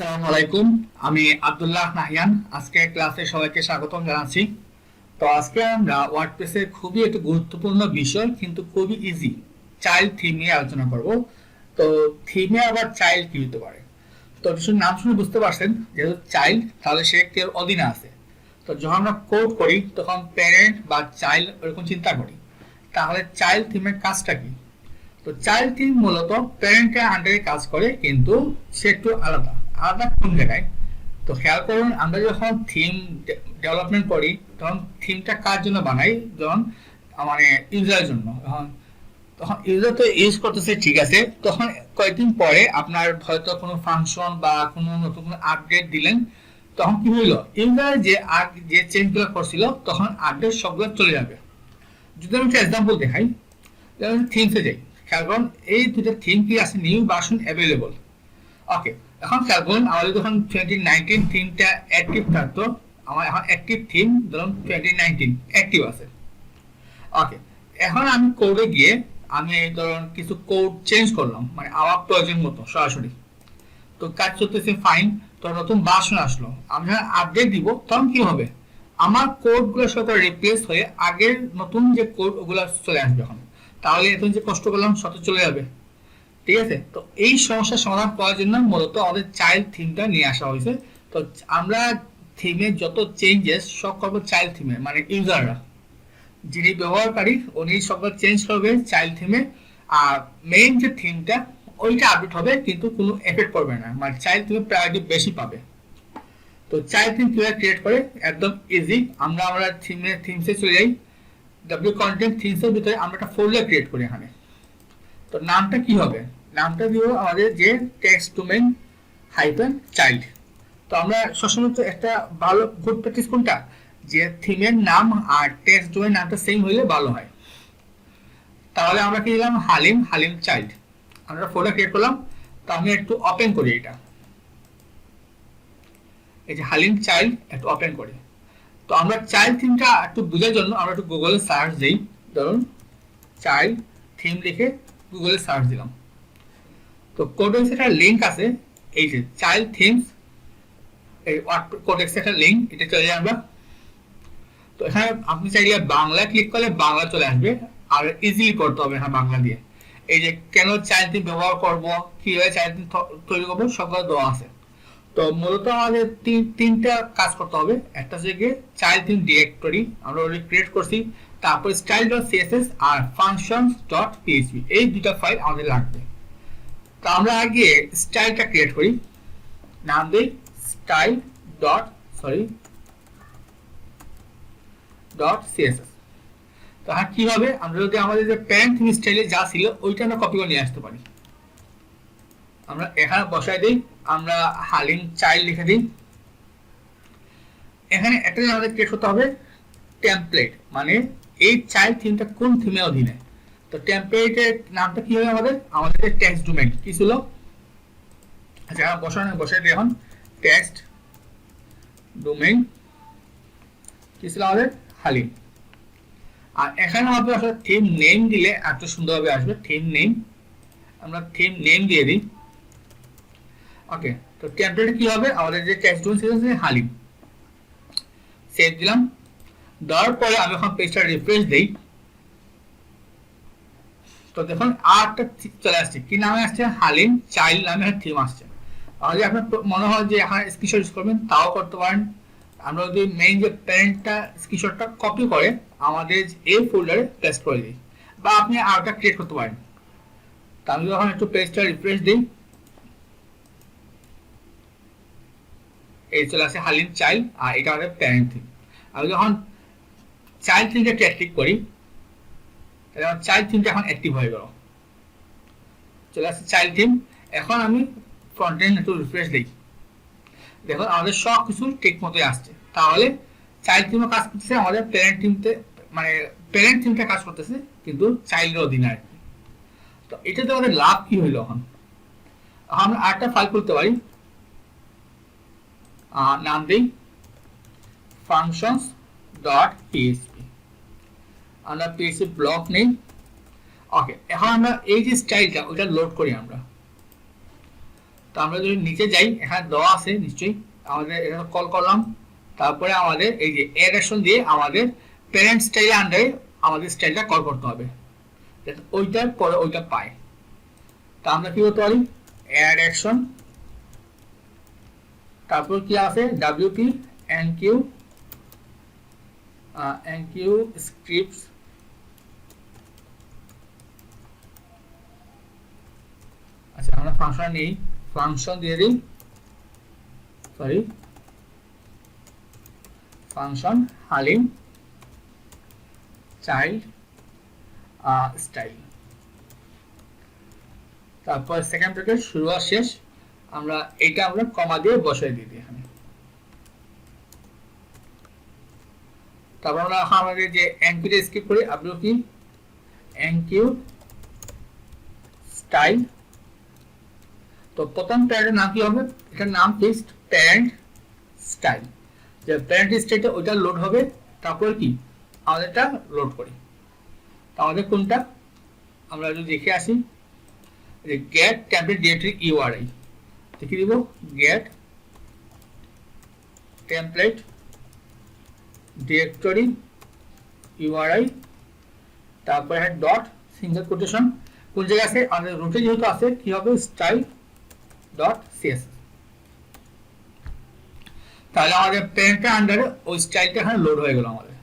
আসসালামু আলাইকুম। আমি আব্দুল্লাহ নাহিয়ান আজকে ক্লাসে সবাইকে স্বাগতম জানাচ্ছি। তো আজকে আমরা ওয়ার্ডপ্রেসের খুবই একটা গুরুত্বপূর্ণ বিষয় কিন্তু খুবই ইজি চাইল্ড থিম নিয়ে আলোচনা করব। তো থিমে আবার চাইল্ড কি হতে পারে? তো কিছু নাম শুনে বুঝতে পারছেন যেহেতু চাইল্ড তাহলে সে কেউ অধীনে আছে। তো যখন আমরা কোড করি তখন প্যারেন্ট বা চাইল্ড এরকম চিন্তা করি, তাহলে চাইল্ড থিমের কাজটা কি? তো চাইল্ড থিম মূলত প্যারেন্টের আন্ডারে কাজ করে কিন্তু সে একটু আলাদা আলাদা কোন জায়গায়। তো খেয়াল করুন আমরা যখন থিম ডেভেলপমেন্ট করি তখন থিমটা কার জন্য বানাই? যখন মানে ইউজারের জন্য। তখন তখন ইউজার তো ইউজ করতেছে ঠিক আছে, তখন কয়েকদিন পরে আপনার হয়তো কোনো ফাংশন বা কোনো নতুন কোনো আপডেট দিলেন, তখন কি হইলো ইউজার যে চেঞ্জগুলো করছিল তখন আপডেট সবগুলো চলে যাবে। যদি আমি একটা এক্সাম্পল দেখাই, থিমসে যাই, খেয়াল করুন এই দুটো থিম কি আছে, নিউ ভার্সন অ্যাভেলেবল। ওকে, এখন খেয়াল করুন আমাদের যখন 2019 থিমটা অ্যাক্টিভ থাকতো, আমার এখন অ্যাক্টিভ থিম ধরুন 2019 অ্যাক্টিভ আছে। ওকে, এখন আমি কোডে গিয়ে আমি ধরুন কিছু কোড চেঞ্জ করলাম, মানে আমার প্রয়োজন মতো সরাসরি। তো কাজ চলতেছে ফাইন। তো নতুন ভার্সন আসলো, আমি যখন আপডেট দিব তখন কি হবে, আমার কোডগুলোর সাথে রিপ্লেস হয়ে আগের নতুন যে কোড ওগুলো চলে আসবে এখন। তাহলে এত যে কষ্ট করলাম সব চলে যাবে। ঠিক আছে, তো এই সমস্যার সমাধান করার জন্য মূলত আমাদের চাইল্ড থিমটা নিয়ে আসা হয়েছে। তো আমরা থিমে যত চেঞ্জেস সব করবো চাইল্ড থিমে, মানে ইউজাররা যিনি ব্যবহারকারী উনি সকল চেঞ্জ করবে চাইল্ড থিমে। আর মেইন যে থিমটা ওইটা আপডেট হবে কিন্তু কোনো এফেক্ট করবে না, মানে চাইল্ড থিমে প্রায়োরিটি বেশি পাবে। তো চাইল্ড থিম কিভাবে ক্রিয়েট করে, একদম ইজি। আমরা থিমসে চলে যাই, ডাব্লিউ কন্টেন্ট থিমসের ভিতরে আমরা একটা ফোল্ডার ক্রিয়েট করি এখানে। তো নামটা কি হবে, নামটা দিব আমাদের যে টেক্সট ডোমেইন হাইফেন চাইল্ড। তো আমরা সবসময় তো একটা ভালো গুড প্র্যাকটিস কোনটা, যে থিমের নাম আর টেক্সট ডোমেইন নামটা সেম হইলে ভালো হয়। তাহলে আমরা কি দিলাম, হালিম হালিম চাইল্ড। আমরা ফোল্ডার ক্রিয়েট করলাম। তো আমি একটু ওপেন করি এটা, এই যে হালিম চাইল্ড একটু ওপেন করি। তো আমরা চাইল্ড থিমটা একটু বোঝার জন্য আমরা একটু গুগলে সার্চ দিই, ধরুন চাইল্ড থিম লিখে গুগলে সার্চ দিলাম। তো কোডেক্সে একটা লিঙ্ক আছে, এই যে চাইল্ড থিমস, এই কোডেক্সে একটা লিঙ্ক, এটা চলে যাই আমরা। তো এখানে আপনি চাইলে বাংলা ক্লিক করলে বাংলা চলে আসবে, আর ইজিলি করতে হবে হ্যাঁ বাংলা দিয়ে। এই যে কেন চাইল্ড থিম ব্যবহার করব, কিভাবে চাইল্ড থিম তৈরি করবো সবগুলো দেওয়া আছে। তো মূলত আমাদের তিনটা কাজ করতে হবে। একটা হচ্ছে গিয়ে চাইল্ড থিম ডিরেক্টরি আমরা অলরেডি ক্রিয়েট করছি, তারপর স্টাইল ডট সিএসএস আর ফাংশনস ডট পিএইচপি, এই দুটা ফাইল আমাদের লাগবে। তো আমরা আগে স্টাইলটা ক্রিয়েট করি, নাম দিই স্টাইল ডট সিএসএস। তো হ্যাঁ কি হবে, আমরা যদি আমাদের যে প্যারেন্ট থিম স্টাইলে যা ছিল ওইটা আমরা কপি করে নিয়ে আসতে পারি। আমরা এখানে বসাই দিই, আমরা হালিম চাইল্ড লিখে দিই। এখানে একটা আমাদের ক্রিয়েট করতে হবে টেমপ্লেট, মানে এই চাইল্ড থিমটা কোন থিমের অধীনে। তো টেমপ্লেটের নামটা কি হবে, আমাদের টেক্সট ডোমেইন কি ছিল, আচ্ছা বসাই দিই এখন টেক্সট ডোমেইন কি ছিল আমাদের হালিম। আর এখানে আমাদের আসলে থিম নেম দিলে একটু সুন্দরভাবে আসবে, থিম নেম আমরা থিম নেম দিয়ে দিই। ওকে, তো টেমপ্লেটে কি হবে, আমাদের যে টেক্সট ডোমেইন ছিল হালিম, সেভ দিলাম। দেওয়ার পরে আমি এখন পেজটা রিফ্রেশ দেই। তো দেখুন আরটা চলে আসছে, কি নামে আসছে, হালিম চাইল্ড নামে থিম আসছে। আর যদি আপনার মনে হয় যে এখানে স্ক্রিনশট ইউজ করবেন তাও করতে পারেন। আমরা যদি মেইন যে প্যারেন্টটা স্ক্রিনশটটা কপি করে আমাদের এই ফোল্ডারে পেস্ট করে দিই, বা আপনি আরটা ক্রিয়েট করতে পারেন। তো আমি যখন একটু পেজটা রিফ্রেশ দিই, এই চলে আসে হালিম চাইল্ড, আর এটা আমাদের প্যারেন্ট থিম। আমি যখন চাইল্ড থিমটা ক্লিক করি তাহলে আমার চাইল্ড থিমটা এখন অ্যাক্টিভ হয়ে গেল, চলে আসছে চাইল্ড থিম। এখন আমি ফ্রন্ট এন্ড একটু রিফ্রেশ দিই, দেখুন আমাদের সব কিছু ঠিক মতোই আসছে। তাহলে চাইল্ড থিমও কাজ করতেছে, আমাদের প্যারেন্ট থিমতে মানে প্যারেন্ট থিমটা কাজ করতেছে কিন্তু চাইল্ডের অধীনে আর কি। তো এটাতে আমাদের লাভ কি হইলো, এখন আমরা আরেকটা ফাইল করতে পারি, নাম দিই ফাংশনস ডট পিএইচপি, আমরা পিএইচপি ব্লক নেই। ওকে, এখন আমরা এই যে স্টাইলটা ওটা লোড করি আমরা। তো আমরা যদি নিচে যাই, এখানে দেওয়া আছে নিশ্চয়ই, আমাদের এখানে কল করলাম, তারপরে আমাদের এই যে এড অ্যাকশন দিয়ে আমাদের প্যারেন্ট স্টাইলের আন্ডারে আমাদের স্টাইলটা কল করতে হবে, যাতে ওইটার পরে ওইটা পায়। তা আমরা কি করতে পারি, অ্যাড অ্যাকশন, তারপর কি আছে ডব্লিউপি এনকিউ এনকিউ স্ক্রিপ্টস, আচ্ছা আমরা ফাংশন নেই, ফাংশন দিয়ে দিই, সরি ফাংশন হালিম চাইল্ড স্টাইল, তারপর সেকেন্ড ব্র্যাকেট শুরু আর শেষ, আমরা এটা আমরা কমা দিয়ে বসাই দিই এখানে। তারপর আমরা আমাদের যে এনকিউ স্কিপ করি, আপনি কি এনকিউ স্টাইল, তো প্রথম প্যারেন্টের নাম কি হবে, এটার নাম ফিক্সড প্যারেন্ট স্টাইল, যে প্যারেন্ট স্টাইলটা ওইটা লোড হবে, তারপর কি আমাদেরটা লোড করি। আমাদের কোনটা আমরা যদি দেখে আসি, যে গেট টেমপ্লেট ডিরেক্টরি ইউআরআই দেখে দিব, গেট টেমপ্লেট ডিরেক্টরি ইউআরআই, তারপরে ডট সিঙ্গেল কোটেশন, কোন জায়গায় আছে আমাদের রুটে যেহেতু আছে কি হবে স্টাইল ডট সিএস, তাহলে আমাদের প্যারেন্টের আন্ডারে ওই স্টাইলটা এখানে লোড হয়ে গেল আমাদের।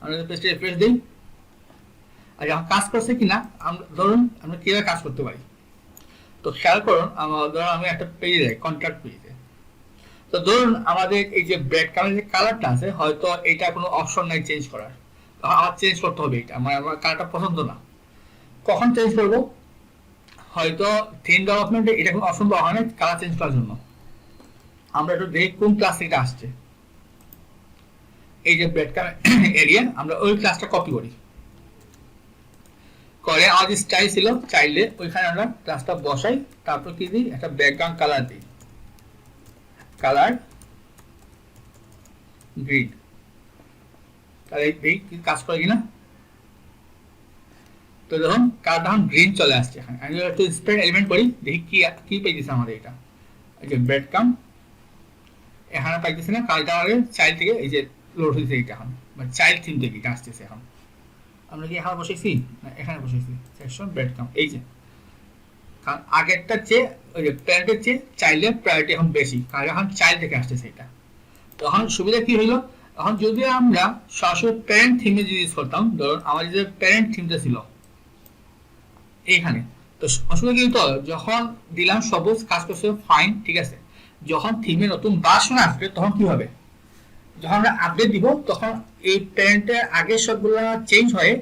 আমরা পেজটা রিফ্রেশ দিই, আর যখন কাজ করছে কিনা আমরা ধরুন আমরা কিভাবে কাজ করতে পারি, তো খেয়াল করুন ধরুন আমি একটা পেজে যাই, কন্ট্রাক্ট পেজে, তো ধরুন আমাদের এই যে ব্রেড কালার যে কালারটা আছে, হয়তো এটা কোনো অপশন নাই চেঞ্জ করার, আমার চেঞ্জ করতে হবে, এটা আমার কালারটা পছন্দ না, কখন চেঞ্জ করব, হয়তো থিম ডেভেলপমেন্টে এটা কোনো অপশন দেওয়া হয় না কালার চেঞ্জ করার জন্য, আমরা একটু দেখি কোন ক্লাস থেকে আসছে, এই যে ব্রেড কালার এরিয়া, আমরা ওই ক্লাসটা কপি করি, করে আমাদের স্টাইল ছিল চাইলে ওইখানে আমরা ক্লাসটা বসাই, তারপর কি দিই একটা ব্যাকগ্রাউন্ড কালার দিই, কালার গ্রিন, তাহলে এই কাজ করে কিনা, তো দেখুন কালারটা এখন গ্রিন চলে আসছে, এখানে আমি একটু স্প্রেড এলিমেন্ট করি, দেখি কি কি পেয়েছে আমাদের এটা, এই যে ব্রেড কাম এখানে পাইতেছে না, কালারটা আমাদের চাইল্ড থেকে এই যে লোড হয়েছে, এটা এখন মানে চাইল্ড থিম থেকে এটা আসতেছে, এখন আমরা কি এখানে বসেছি না এখানে বসেছি, সেকশন ব্রেড কাম, এই যে কারণ আগেরটার চেয়ে ওই যে প্যারেন্টের চেয়ে চাইল্ডের প্রায়োরিটি এখন বেশি, কারণ এখন চাইল্ড থেকে আসতেছে এটা, তখন সুবিধা কি হইলো, এখন যদি আমরা সরাসরি প্যারেন্ট থিমে যদি ইউজ করতাম, ধরুন আমাদের যে প্যারেন্ট থিমটা ছিল এইখানে, তো অসুবিধা কি হতো, যখন দিলাম সবুজ কাজ করছে ফাইন ঠিক আছে, যখন থিমে নতুন ভার্সন আসবে তখন কি হবে, যখন আমরা আপডেট দিব তখন এই প্যারেন্টের আগে সবগুলো চেঞ্জ হয়ে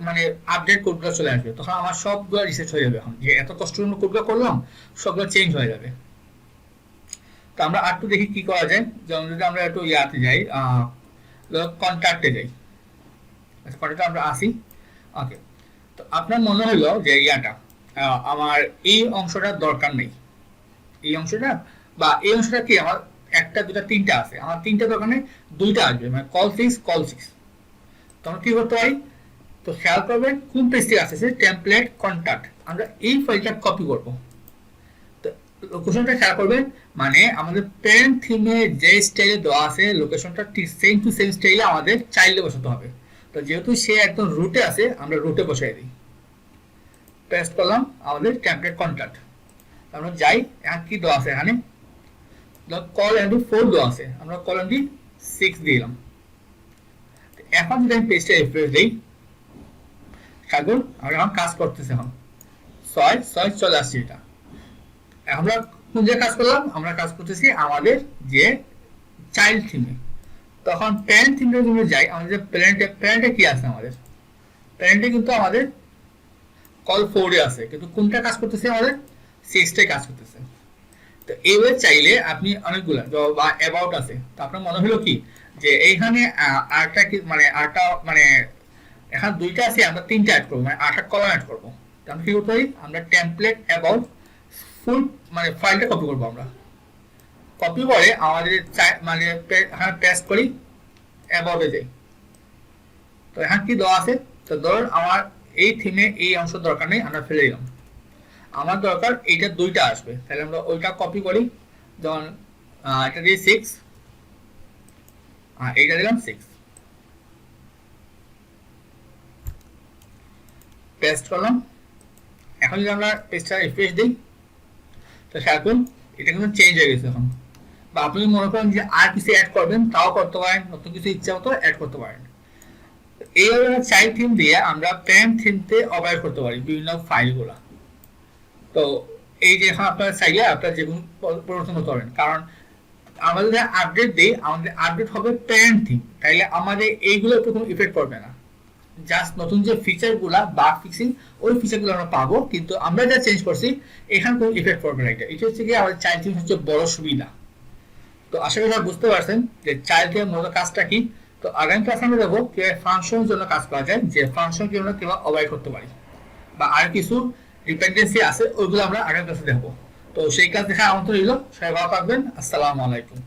মানে আপডেট কোডগুলো চলে আসবে, তখন আমার সবগুলো রিসেট হয়ে যাবে, এখন যে এত কষ্ট কোডগুলো করলাম সবগুলো চেঞ্জ হয়ে যাবে। তো আমরা আর একটু দেখি কি করা যায়, যেমন যদি আমরা একটু ইয়াতে যাই, কন্ট্যাক্টে যাই, আচ্ছা কন্ট্যাক্টে আমরা আসি, ওকে, তো আপনার মনে হলো যে ইয়াটা আমার এই অংশটা দরকার নেই, এই অংশটা বা এই অংশটা কি আমার একটা দুটা তিনটা আছে, আমার তিনটা দরকার নেই, দুইটা আসবে, মানে কল 6 তখন কি করতে পারি, তো খেয়াল করবেন কোন পেজ থেকে আসছে টেমপ্লেট কন্ট্যাক্ট, আমরা এই ফাইলটা কপি করব, তো লোকেশনটা খেয়াল করবেন, মানে আমাদের প্যারেন্ট থিমে যে স্টাইলে দেওয়া আছে লোকেশনটা ঠিক সেম টু সেম স্টাইলে আমাদের চাইল্ডে বসাতে হবে, তো যেহেতু সে একদম রুটে আছে আমরা রুটে বসাই দিই, পেস্ট করলাম আমাদের টেমপ্লেট কন্ট্যাক্ট, আমরা যাই এখন কি দেওয়া আছে এখানে, কল এন্ড 4 দেওয়া আছে, আমরা কল এন্ড 6 দিলাম, এখন যদি আমি পেজটা রিফ্রেশ দিই, কাগল আমরা এখন কাজ করতেছে, এখন 6 চলে আসছে, এটা আমরা কোন জায়গায় কাজ করলাম, আমরা কাজ করতেছি আমাদের যে চাইল্ড থিমে, তখন প্যারেন্ট থিমে যদি যাই, আমাদের প্যারেন্টে কি আছে, আমাদের প্যারেন্টে কিন্তু আমাদের কল 4 এ আছে, কিন্তু কোনটা কাজ করতেছে, আমাদের 6টাই কাজ করতেছে, তো এইভাবে চাইলে আপনি অনেকগুলো বা অ্যাবাউট আছে, তো আপনার মনে হলো কি যে এইখানে আরটা কি মানে আরটা মানে এখানে দুইটা আছে, আমরা তিনটা অ্যাড করবো, মানে আটটা কলাম অ্যাড করবো, তো আমরা কি করতে পারি, আমরা টেমপ্লেট অ্যাবাউট ফুল মানে ফাইলটা কপি করবো, আমরা কপি করে আমাদের মানে এখানে পেস্ট করি, অ্যাবাউটে যাই, তো এখানে কি দেওয়া আছে, তো ধরুন আমার এই থিমে এই অংশ দরকার নেই, আমরা ফেলে দিলাম, আমার দরকার এইটা দুইটা আসবে, তাহলে আমরা ওইটা কপি করি। যেমন এটা দিয়ে 6 আর এইটা দিলাম 6, পেস্ট করলাম। এখন যদি আমরা পেজটা রিফ্রেশ দিই তো এখন এটা কিন্তু চেঞ্জ হয়ে গেছে এখন। বা আপনি মনে করেন যে আর কিছু অ্যাড করবেন তাও করতে পারেন, নতুন কিছু ইচ্ছা মতো অ্যাড করতে পারেন। এইভাবে চাইল্ড থিম দিয়ে আমরা প্যারেন্ট থিমতে অপারেট করতে পারি বিভিন্ন ফাইলগুলো। তো এই যে এখন আপনারা চাইলে আপনারা যেগুলো পরিবর্তন করতে পারেন, কারণ আমাদের আপডেট দিই, আমাদের আপডেট হবে প্যারেন্ট থিম, তাইলে আমাদের এইগুলোর উপর কোনো ইফেক্ট পড়বে না। জাস্ট নতুন যে ফিচারগুলা বাগ ফিক্সিং ওই ফিচারগুলো আমরা পাবো, কিন্তু আমরা যা চেঞ্জ করছি এখানে কোনো ইফেক্ট পড়বে না। এটা হচ্ছে কি আমাদের চাইল্ড থিম হচ্ছে বড় সুবিধা। তো আশা করি আপনারা বুঝতে পারছেন যে চাইল্ড থিমের মূল কাজটা কি। তো আগামী ক্লাসে আমরা দেখবো কিভাবে ফাংশনের জন্য কাজ করা যায়, যে ফাংশন কি আমরা কিভাবে অবাই করতে পারি, বা আর কিছু ডিপেন্ডেন্সি আছে ওইগুলো আমরা আগামী ক্লাসে দেখবো। তো সেই ক্লাস দেখা আমন্ত্রণ রইল, সবাই ভালো থাকবেন। আসসালামু আলাইকুম।